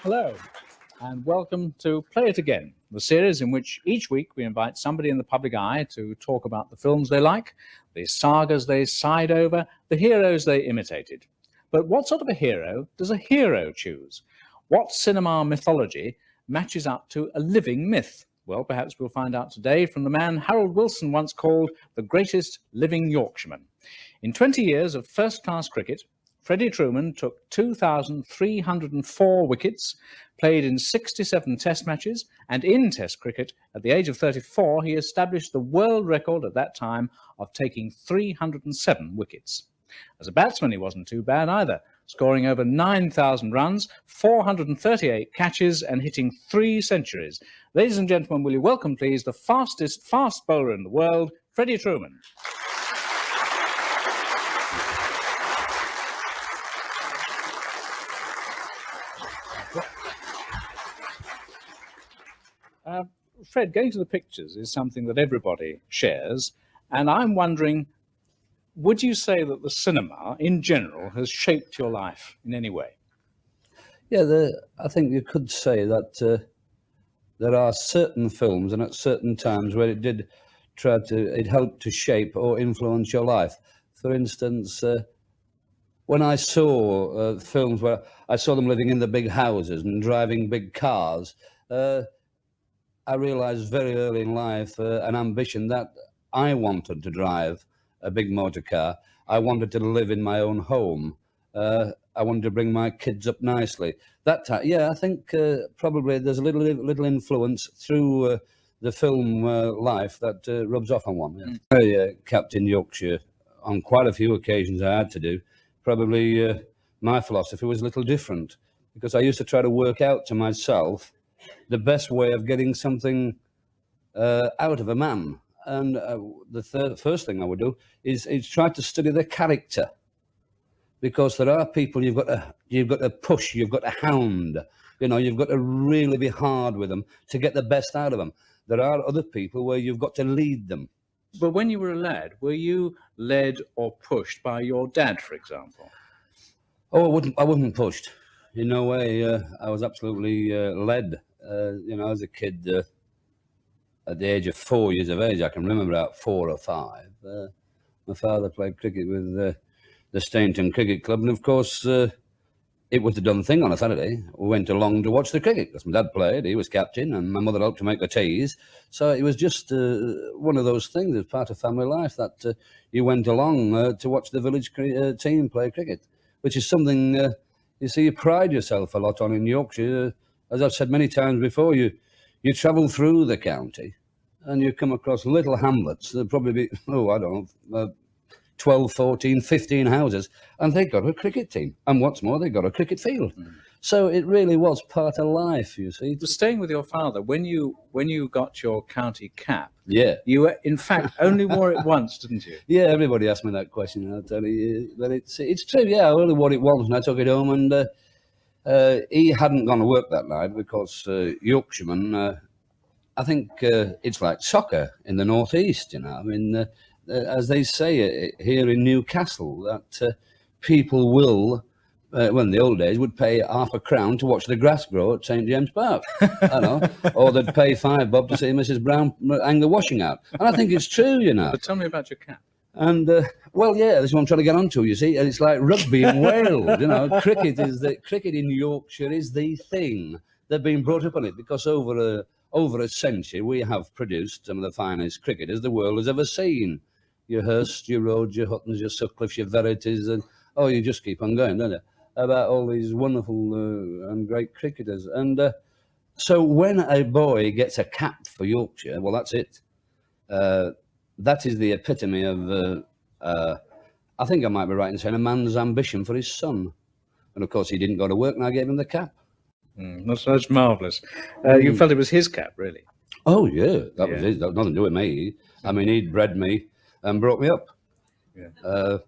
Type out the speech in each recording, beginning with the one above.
Hello, and welcome to Play It Again, the series in which each week we invite somebody in the public eye to talk about the films they like, the sagas they sighed over, the heroes they imitated. But what sort of a hero does a hero choose? What cinema mythology matches up to a living myth? Well, perhaps we'll find out today from the man Harold Wilson once called the greatest living Yorkshireman. In 20 years of first-class cricket, Freddie Truman took 2,304 wickets, played in 67 test matches, and in test cricket, at the age of 34, he established the world record at that time of taking 307 wickets. As a batsman, he wasn't too bad either, scoring over 9,000 runs, 438 catches, and hitting 3 centuries. Ladies and gentlemen, will you welcome, please, the fastest fast bowler in the world, Freddie Truman. Fred, going to the pictures is something that everybody shares, and I'm wondering, would you say that the cinema, in general, has shaped your life in any way? Yeah, I think you could say that there are certain films and at certain times where it helped to shape or influence your life. For instance, when I saw films where I saw them living in the big houses and driving big cars, I realized very early in life an ambition that I wanted to drive a big motor car. I wanted to live in my own home. I wanted to bring my kids up nicely. That time, yeah, I think probably there's a little influence through the film life that rubs off on one. Yeah. I captained Yorkshire on quite a few occasions. I had to do. Probably my philosophy was a little different because I used to try to work out to myself the best way of getting something out of a man. And the first thing I would do is try to study the character, because there are people you've got to push, you've got to hound, you've got to really be hard with them to get the best out of them. There are other people where you've got to lead them. But when you were a lad, were you led or pushed by your dad, for example? Oh, I wasn't pushed. In no way. I was absolutely led. As a kid, at the age of 4 years of age, I can remember about 4 or 5. My father played cricket with the Stainton Cricket Club, and of course, it was the done thing on a Saturday. We went along to watch the cricket because my dad played, he was captain, and my mother helped to make the teas. So it was just one of those things as part of family life that you went along to watch the village team play cricket, which is something you see you pride yourself a lot on in Yorkshire. As I've said many times before, you travel through the county and you come across little hamlets. There'll probably be, 12, 14, 15 houses, and they got a cricket team. And what's more, they got a cricket field. So it really was part of life, you see. Staying with your father, when you got your county cap, yeah, you in fact only wore it once, didn't you? Yeah, everybody asked me that question, and I'll tell you that it's true. Yeah, I only wore it once, and I took it home, and he hadn't gone to work that night because Yorkshireman, I think it's like soccer in the northeast, I mean, as they say here in Newcastle, that people will, in the old days, would pay £0.50 to watch the grass grow at St James Park, or they'd pay £5 to see Mrs Brown hang the washing out. And I think it's true, But tell me about your cap. And well, yeah, that's what I'm trying to get onto. You see, and it's like rugby in Wales. Cricket in Yorkshire is the thing. They've been brought up on it because over a century we have produced some of the finest cricketers the world has ever seen. Your Hurst, your Rhodes, your Huttons, your Sutcliffes, your Verities, and you just keep on going, don't you? About all these wonderful and great cricketers. And so when a boy gets a cap for Yorkshire, well, that's it. That is the epitome of, I think I might be right in saying, a man's ambition for his son. And of course, he didn't go to work, and I gave him the cap. That's marvellous. You felt it was his cap, really? Oh, yeah, that was his. That was nothing to do with me. I mean, he'd bred me and brought me up. Yeah.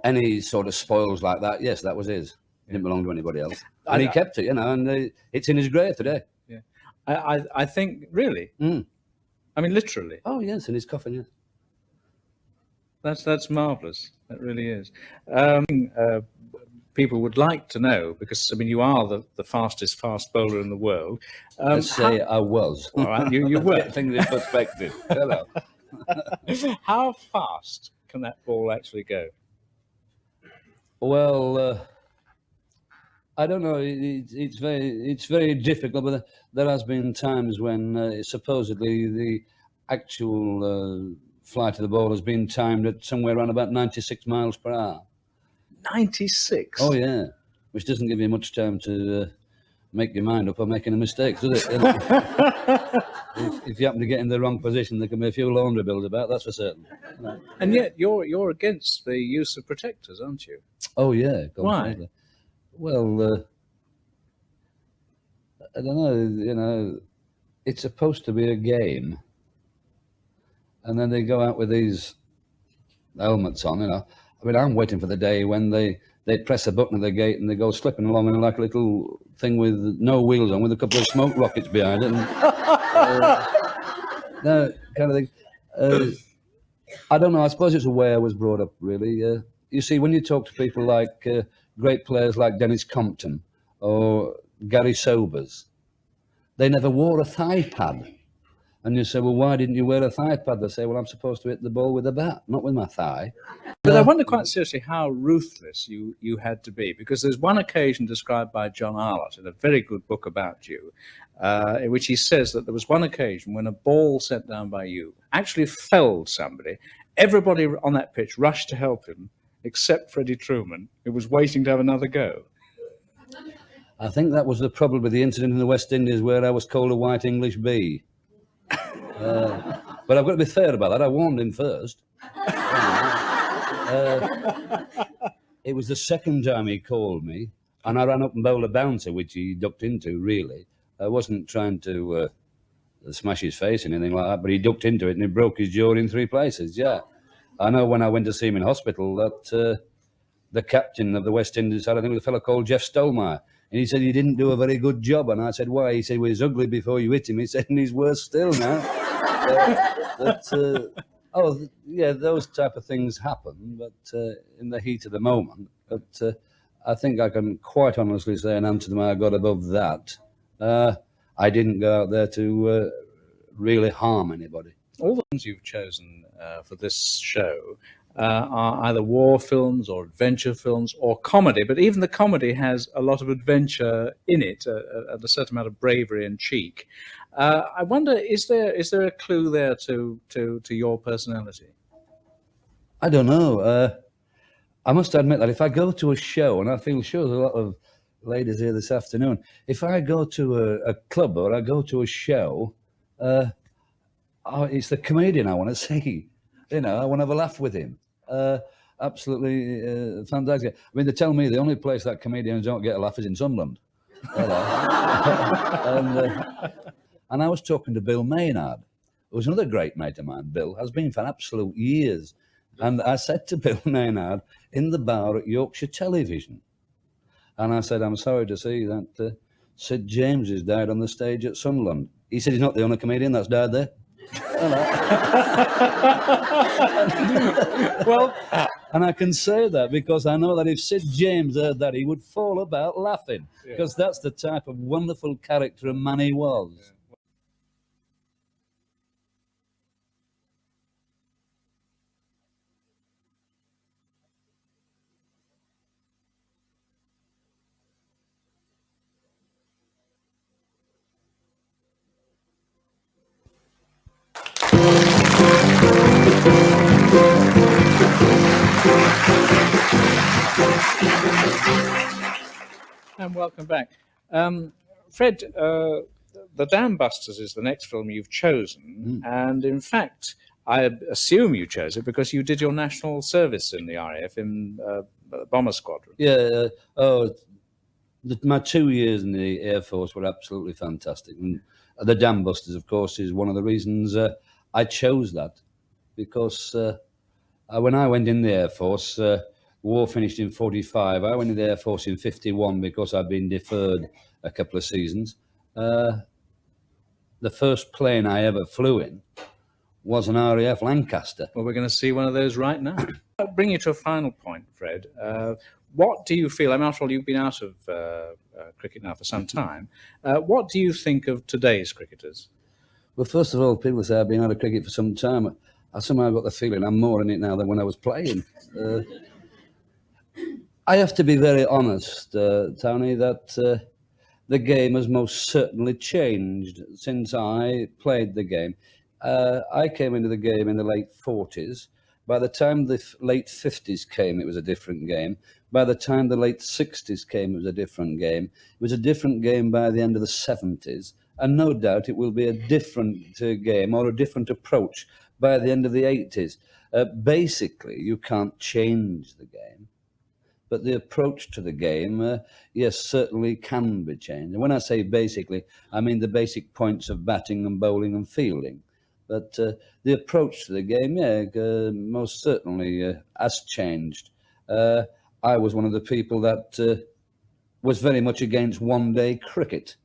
Any sort of spoils like that, yes, that was his. It didn't belong to anybody else. And he kept it, and it's in his grave today. Yeah, I think, really? I mean, literally? Oh, yes, in his coffin, yes. That's marvellous. That really is. people would like to know, because, I mean, you are the fastest fast bowler in the world. Let's say I was. All right, you were. Get things in perspective. Hello. How fast can that ball actually go? Well, I don't know. It's very difficult, but there has been times when supposedly the actual flight of the ball has been timed at somewhere around about 96 miles per hour. 96? Oh yeah, which doesn't give you much time to make your mind up or making a mistake, does it? if you happen to get in the wrong position, there can be a few laundry bills about. That's for certain. And yet you're against the use of protectors, aren't you? Oh yeah, Why? completely. Well, I don't know. You know, it's supposed to be a game, and then they go out with these helmets on. You know, I mean, I'm waiting for the day when they press a button at the gate and they go slipping along in like a little thing with no wheels on, with a couple of smoke rockets behind it. And, no, kind of thing. I don't know. I suppose it's the way I was brought up, really. You see, when you talk to people like great players like Dennis Compton or Gary Sobers, they never wore a thigh pad. And you say, well, why didn't you wear a thigh pad? They say, well, I'm supposed to hit the ball with a bat, not with my thigh. But I wonder quite seriously how ruthless you had to be, because there's one occasion described by John Arlott in a very good book about you, in which he says that there was one occasion when a ball sent down by you actually felled somebody. Everybody on that pitch rushed to help him, except Freddie Truman, who was waiting to have another go. I think that was probably the incident in the West Indies where I was called a white English bee. But I've got to be fair about that. I warned him first. It was the second time he called me, and I ran up and bowled a bouncer, which he ducked into, really. I wasn't trying to smash his face or anything like that, but he ducked into it and he broke his jaw in 3 places, yeah. I know when I went to see him in hospital that the captain of the West Indies had, I think it was a fellow called Jeff Stolmeyer, and he said he didn't do a very good job. And I said, why? He said, well, he's ugly before you hit him. He said, and he's worse still now. Oh, yeah, those type of things happen, but in the heat of the moment. But I think I can quite honestly say and answer to my God above that. I didn't go out there to really harm anybody. All the films you've chosen for this show are either war films or adventure films or comedy, but even the comedy has a lot of adventure in it, a certain amount of bravery and cheek. I wonder, is there a clue there to your personality? I don't know. I must admit that if I go to a show, and I feel sure there's a lot of ladies here this afternoon, if I go to a club or I go to a show, it's the comedian I want to see. You know, I want to have a laugh with him. Absolutely fantastic. I mean, they tell me the only place that comedians don't get a laugh is in Sunderland. And I was talking to Bill Maynard, who's another great mate of mine. Bill has been for absolute years. And I said to Bill Maynard in the bar at Yorkshire Television, and I said, I'm sorry to see that Sid James has died on the stage at Sunderland. He said he's not the only comedian that's died there. Well, and I can say that because I know that if Sid James heard that, he would fall about laughing, because that's the type of wonderful character and man he was. And welcome back. Fred, The Dam Busters is the next film you've chosen. And in fact, I assume you chose it because you did your national service in the RAF in Bomber Squadron. Yeah. My 2 years in the Air Force were absolutely fantastic. And The Dam Busters, of course, is one of the reasons I chose that. Because when I went in the Air Force, war finished in 45. I went in the Air Force in 51 because I'd been deferred a couple of seasons. The first plane I ever flew in was an RAF Lancaster. Well, we're going to see one of those right now. I'll bring you to a final point, Fred. what do you feel? I mean, after all, you've been out of cricket now for some time. What do you think of today's cricketers? Well, first of all, people say I've been out of cricket for some time. I somehow got the feeling I'm more in it now than when I was playing. I have to be very honest, Tony, that the game has most certainly changed since I played the game. I came into the game in the late 40s. By the time the late 50s came, it was a different game. By the time the late 60s came, it was a different game. It was a different game by the end of the 70s. And no doubt it will be a different game or a different approach by the end of the 80s. Basically, you can't change the game. But the approach to the game, yes, certainly can be changed. And when I say basically, I mean the basic points of batting and bowling and fielding. But the approach to the game, most certainly has changed. I was one of the people that was very much against one-day cricket,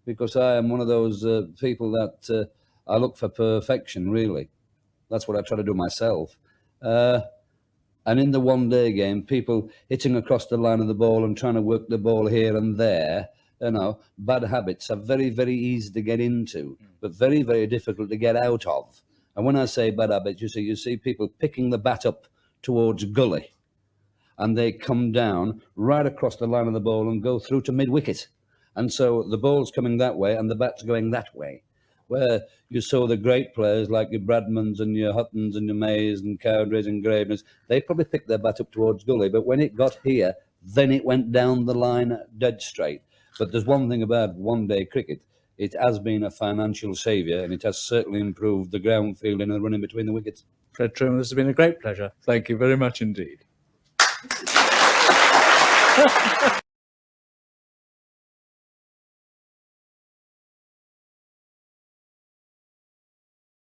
because I am one of those people that I look for perfection, really. That's what I try to do myself. And in the one-day game, people hitting across the line of the ball and trying to work the ball here and there, bad habits are very, very easy to get into, but very, very difficult to get out of. And when I say bad habits, you see people picking the bat up towards gully, and they come down right across the line of the ball and go through to mid-wicket. And so the ball's coming that way and the bat's going that way. Where you saw the great players like your Bradmans and your Huttons and your Mays and Cowdreys and Graveners, they probably picked their bat up towards gully, but when it got here, then it went down the line dead straight. But there's one thing about one-day cricket. It has been a financial saviour, and it has certainly improved the ground fielding and the running between the wickets. Fred Truman, this has been a great pleasure. Thank you very much indeed.